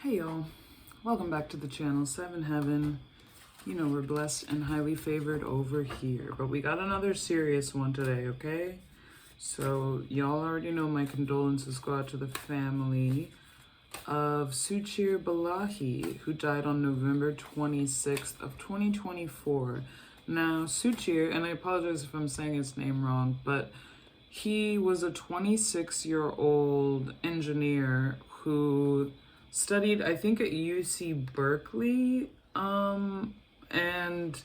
Hey y'all, welcome back to the channel. Seven Heaven. You know we're blessed and highly favored over here, but we got another serious one today, okay? So y'all already know my condolences go out to the family of Suchir Balaji, who died on November 26th of 2024. Now, Suchir, and I apologize if I'm saying his name wrong, but he was a 26-year-old engineer who studied, I think, at UC Berkeley. And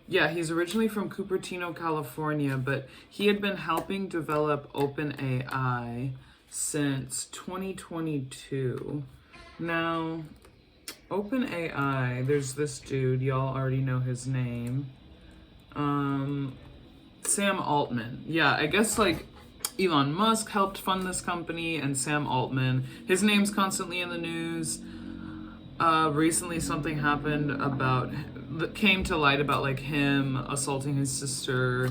yeah, he's originally from Cupertino, California, but he had been helping develop OpenAI since 2022. Now, OpenAI, there's this dude, y'all already know his name. Sam Altman. Yeah, I guess like Elon Musk helped fund this company, and Sam Altman, his name's constantly in the news. Recently something happened that came to light about like him assaulting his sister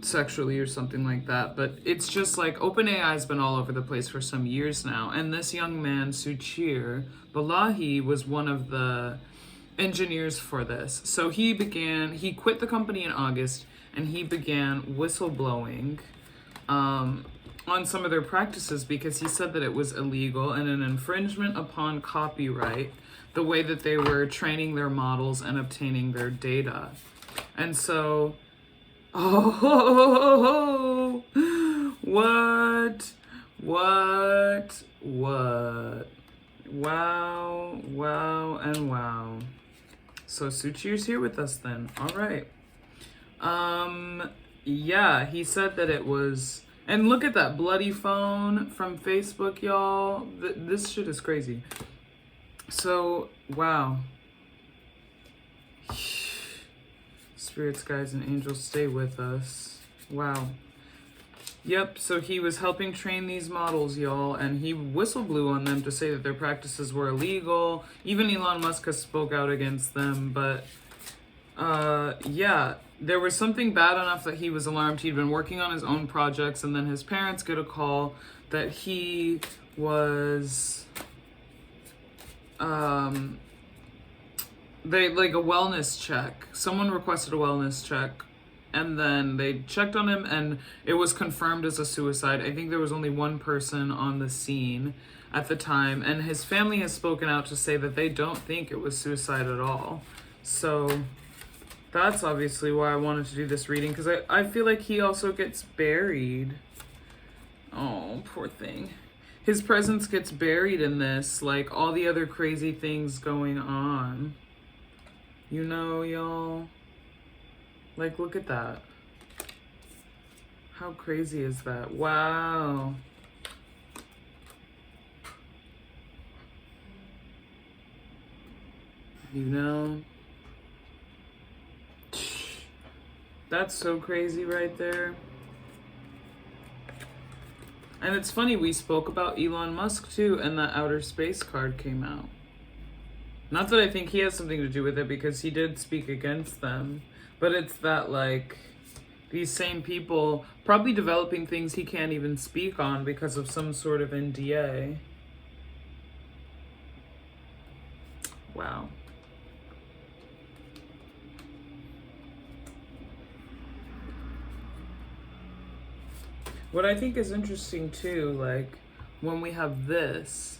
sexually or something like that. But it's just like OpenAI has been all over the place for some years now. And this young man, Suchir Balaji, was one of the engineers for this. So he quit the company in August and he began whistleblowing on some of their practices because he said that it was illegal and an infringement upon copyright, the way that they were training their models and obtaining their data. And so, what? Wow, and wow. So Suchir's here with us then. All right. Yeah, he said that it was, and look at that bloody phone from Facebook, y'all. This shit is crazy. So, wow. Spirits, guides, and angels, stay with us. Wow. Yep, so he was helping train these models, y'all, and he whistleblew on them to say that their practices were illegal. Even Elon Musk has spoke out against them, but yeah, there was something bad enough that he was alarmed. He'd been working on his own projects, and then his parents get a call that he was, they, like, a wellness check. Someone requested a wellness check, and then they checked on him, and it was confirmed as a suicide. I think there was only one person on the scene at the time, and his family has spoken out to say that they don't think it was suicide at all. So that's obviously why I wanted to do this reading, because I feel like he also gets buried. Oh, poor thing. His presence gets buried in this, like all the other crazy things going on. You know, y'all? Like, look at that. How crazy is that? Wow. You know? That's so crazy right there. And it's funny, we spoke about Elon Musk too, and that outer space card came out. Not that I think he has something to do with it, because he did speak against them, but it's that, like, these same people probably developing things he can't even speak on because of some sort of NDA. Wow. What I think is interesting too, like, when we have this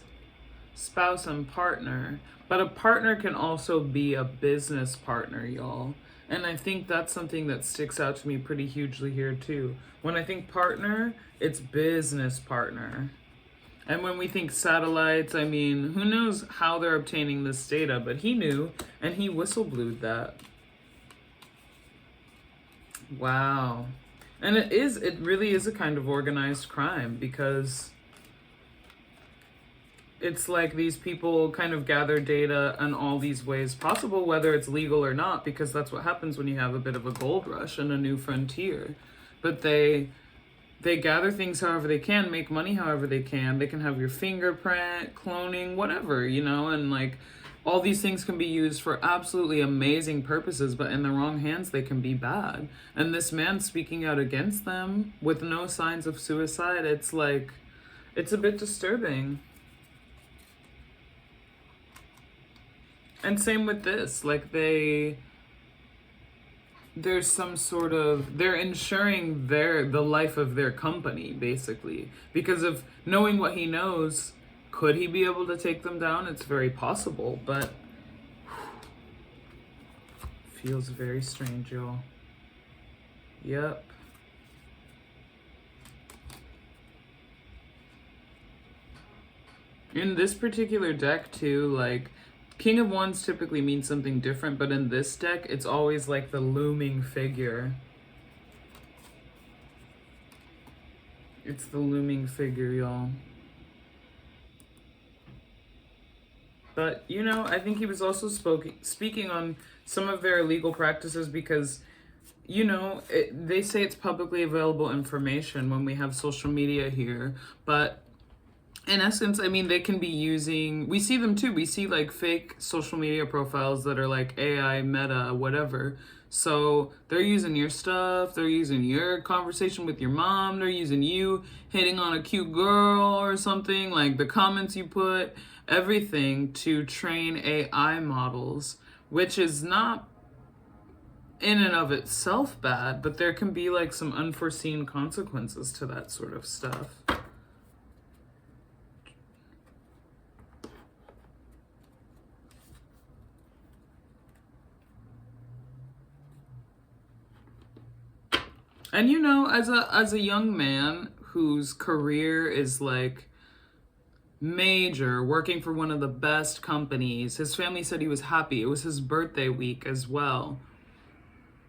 spouse and partner, but a partner can also be a business partner, y'all. And I think that's something that sticks out to me pretty hugely here too. When I think partner, it's business partner. And when we think satellites, I mean, who knows how they're obtaining this data, but he knew, and he whistleblowed that. Wow. And it really is a kind of organized crime, because it's like these people kind of gather data in all these ways possible, whether it's legal or not, because that's what happens when you have a bit of a gold rush and a new frontier. But they gather things however they can, make money however they can. They can have your fingerprint, cloning, whatever, you know, and like all these things can be used for absolutely amazing purposes, but in the wrong hands, they can be bad. And this man speaking out against them with no signs of suicide, it's like, it's a bit disturbing. And same with this. Like there's some sort of, they're ensuring the life of their company, basically, because of knowing what he knows. Could he be able to take them down? It's very possible, but feels very strange, y'all. Yep. In this particular deck too, like, King of Wands typically means something different, but in this deck, it's always like the looming figure. It's the looming figure, y'all. But, you know, I think he was also speaking on some of their illegal practices because, you know, they say it's publicly available information when we have social media here. But in essence, I mean, they can be using, we see them too. We see like fake social media profiles that are like AI, Meta, whatever. So they're using your stuff, they're using your conversation with your mom, they're using you hitting on a cute girl or something, like the comments you put, everything to train AI models, which is not in and of itself bad, but there can be like some unforeseen consequences to that sort of stuff. And you know, as a young man whose career is like major, working for one of the best companies, his family said he was happy. It was his birthday week as well.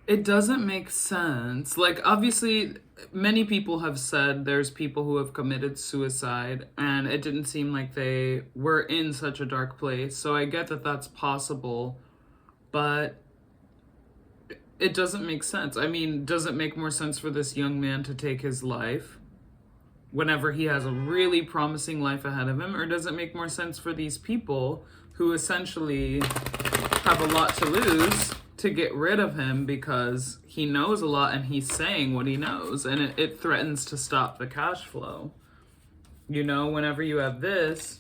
It doesn't make sense. Like, obviously, many people have said there's people who have committed suicide, and it didn't seem like they were in such a dark place. So I get that that's possible, but it doesn't make sense. I mean, does it make more sense for this young man to take his life whenever he has a really promising life ahead of him? Or does it make more sense for these people who essentially have a lot to lose to get rid of him because he knows a lot and he's saying what he knows, and it threatens to stop the cash flow? You know, whenever you have this,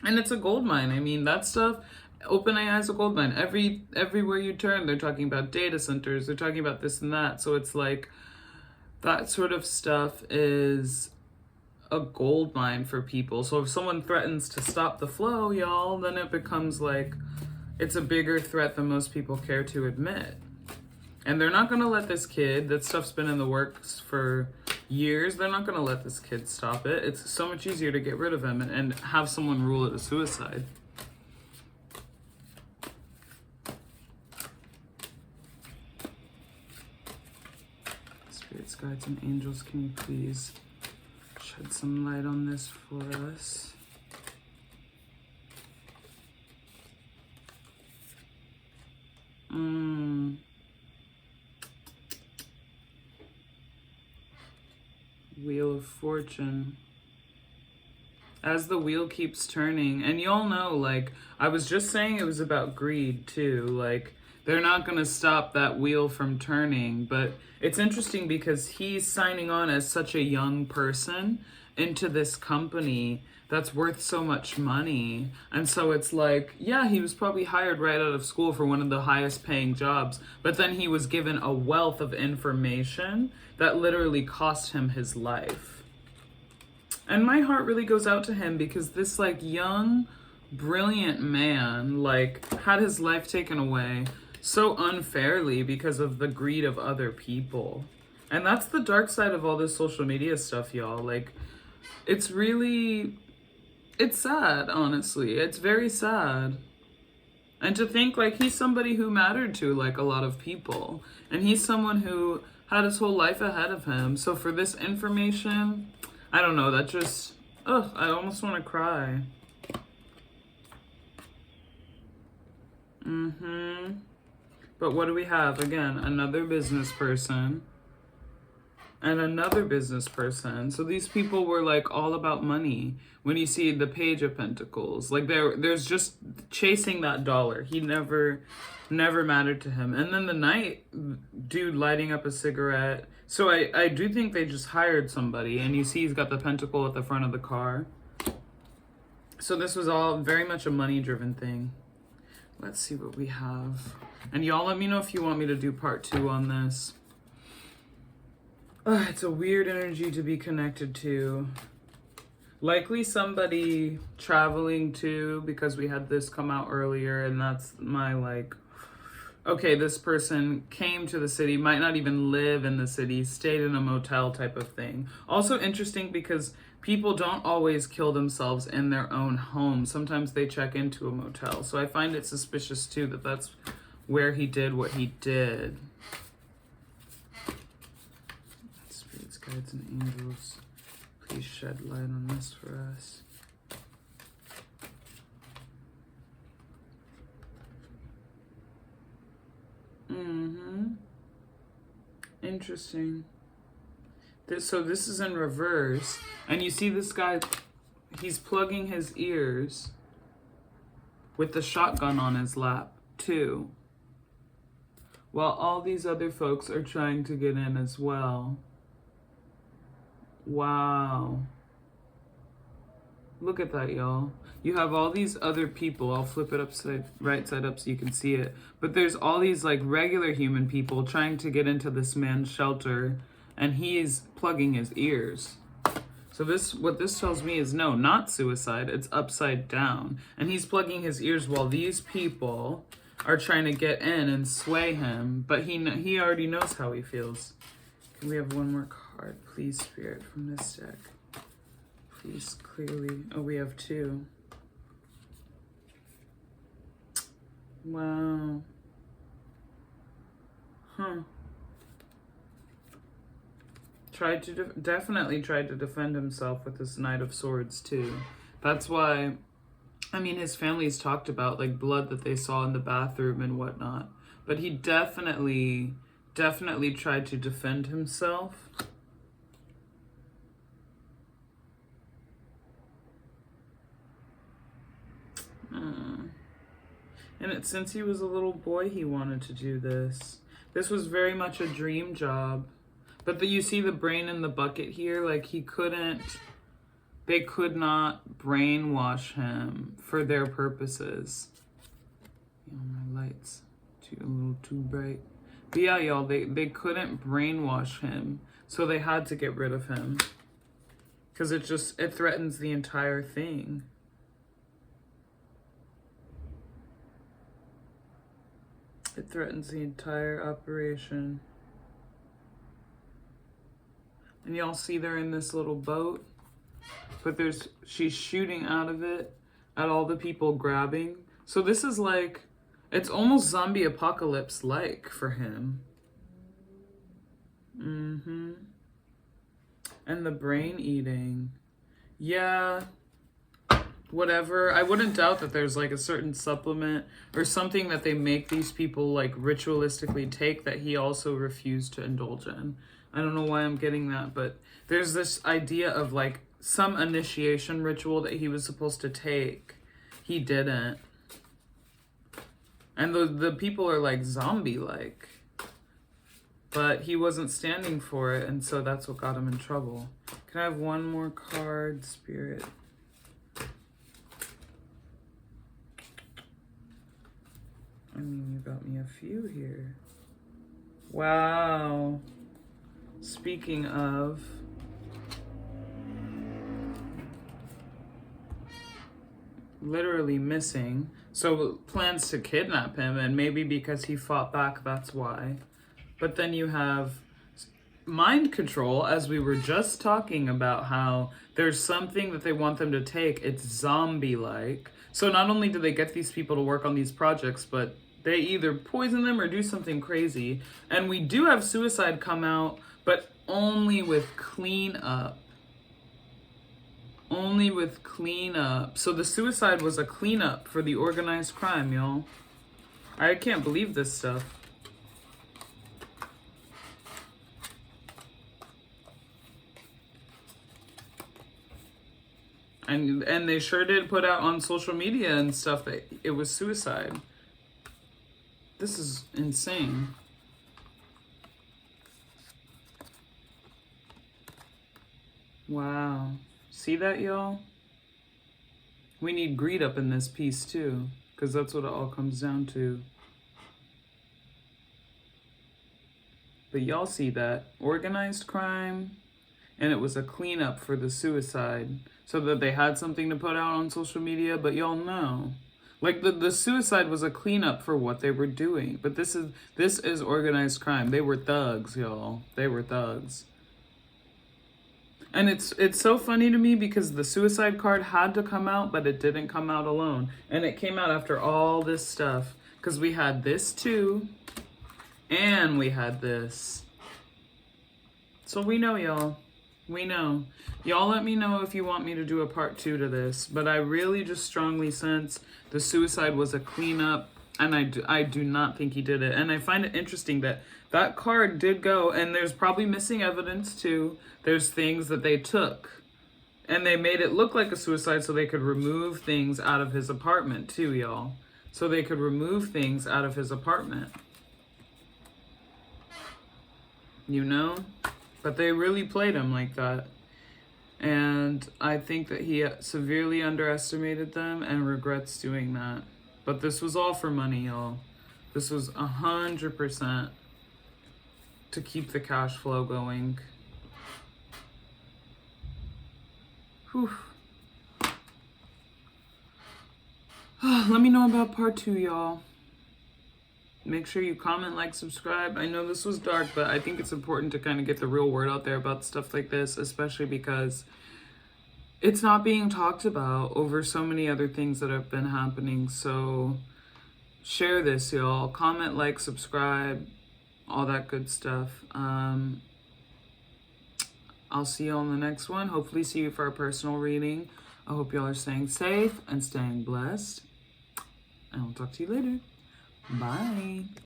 and it's a gold mine. I mean, that stuff, OpenAI is a gold mine. Everywhere you turn, they're talking about data centers. They're talking about this and that. So it's like that sort of stuff is a gold mine for people. So if someone threatens to stop the flow, y'all, then it becomes like it's a bigger threat than most people care to admit. And they're not going to let this kid, that stuff's been in the works for years, they're not going to let this kid stop it. It's so much easier to get rid of him and have someone rule it a suicide. Spirits, guides, and angels, can you please shed some light on this for us? Wheel of Fortune. As the wheel keeps turning, and y'all know, like, I was just saying it was about greed too. Like, they're not gonna stop that wheel from turning, but it's interesting because he's signing on as such a young person into this company that's worth so much money. And so it's like, yeah, he was probably hired right out of school for one of the highest paying jobs, but then he was given a wealth of information that literally cost him his life. And my heart really goes out to him because this like young, brilliant man like had his life taken away so unfairly because of the greed of other people. And that's the dark side of all this social media stuff, y'all. Like, it's sad, honestly. It's very sad. And to think like he's somebody who mattered to like a lot of people, and he's someone who had his whole life ahead of him. So for this information, I don't know, that just, I almost want to cry. But what do we have? Again, another business person and another business person. So these people were like all about money. When you see the Page of Pentacles, like there's just chasing that dollar. He never mattered to him. And then the Knight, dude lighting up a cigarette. So I do think they just hired somebody, and you see he's got the pentacle at the front of the car. So this was all very much a money-driven thing. Let's see what we have. And y'all let me know if you want me to do part 2 on this. It's a weird energy to be connected to. Likely somebody traveling too, because we had this come out earlier, and that's my like, okay, this person came to the city, might not even live in the city, stayed in a motel type of thing. Also interesting because people don't always kill themselves in their own home. Sometimes they check into a motel. So I find it suspicious too that that's where he did what he did. Spirits, guides, and angels, please shed light on this for us. Interesting. So this is in reverse. And you see this guy, he's plugging his ears with the shotgun on his lap too. While all these other folks are trying to get in as well. Wow. Look at that, y'all. You have all these other people. I'll flip it right side up so you can see it. But there's all these like regular human people trying to get into this man's shelter, and he's plugging his ears. So what this tells me is no, not suicide. It's upside down. And he's plugging his ears while these people are trying to get in and sway him. But he already knows how he feels. Can we have one more card, please, Spirit, from this deck? Please, clearly. Oh, we have 2. Wow. Huh. Definitely tried to defend himself with this Knight of Swords too. That's why, I mean, his family's talked about like blood that they saw in the bathroom and whatnot. But he definitely tried to defend himself. And since he was a little boy, he wanted to do this. This was very much a dream job. But you see the brain in the bucket here? Like they could not brainwash him for their purposes. My lights a little too bright. But yeah, y'all, they couldn't brainwash him. So they had to get rid of him. Because it threatens the entire thing. It threatens the entire operation. And y'all see they're in this little boat, but she's shooting out of it at all the people grabbing. So this is like, it's almost zombie apocalypse-like for him. And the brain eating. Yeah. Whatever. I wouldn't doubt that there's like a certain supplement or something that they make these people like ritualistically take that he also refused to indulge in. I don't know why I'm getting that, but there's this idea of like some initiation ritual that he was supposed to take. He didn't. And the people are like zombie-like. But he wasn't standing for it, and so that's what got him in trouble. Can I have one more card, Spirit? I mean, you got me a few here. Wow. Speaking of, literally missing. So plans to kidnap him, and maybe because he fought back, that's why. But then you have mind control, as we were just talking about how there's something that they want them to take. It's zombie-like. So not only do they get these people to work on these projects, but they either poison them or do something crazy. And we do have suicide come out, but only with cleanup. Only with cleanup. So the suicide was a cleanup for the organized crime, y'all. I can't believe this stuff. And they sure did put out on social media and stuff that it was suicide. This is insane. Wow. See that, y'all? We need greed up in this piece too, because that's what it all comes down to. But y'all see that organized crime, and it was a cleanup for the suicide, so that they had something to put out on social media. But y'all know, like the suicide was a cleanup for what they were doing. But this is organized crime. They were thugs, y'all. They were thugs. And it's so funny to me because the suicide card had to come out, but it didn't come out alone. And it came out after all this stuff. Because we had this too. And we had this. So we know, y'all. We know. Y'all let me know if you want me to do a part 2 to this. But I really just strongly sense the suicide was a cleanup. And I do not think he did it. And I find it interesting that that card did go. And there's probably missing evidence too. There's things that they took. And they made it look like a suicide so they could remove things out of his apartment too, y'all. So they could remove things out of his apartment. You know? But they really played him like that. And I think that he severely underestimated them and regrets doing that. But this was all for money, y'all. This was 100% to keep the cash flow going. Whew. Let me know about part 2, y'all. Make sure you comment, like, subscribe. I know this was dark, but I think it's important to kind of get the real word out there about stuff like this, especially because it's not being talked about over so many other things that have been happening. So share this, y'all. Comment, like, subscribe, all that good stuff. I'll see you on the next one. Hopefully see you for a personal reading. I hope y'all are staying safe and staying blessed. And I'll talk to you later. Bye.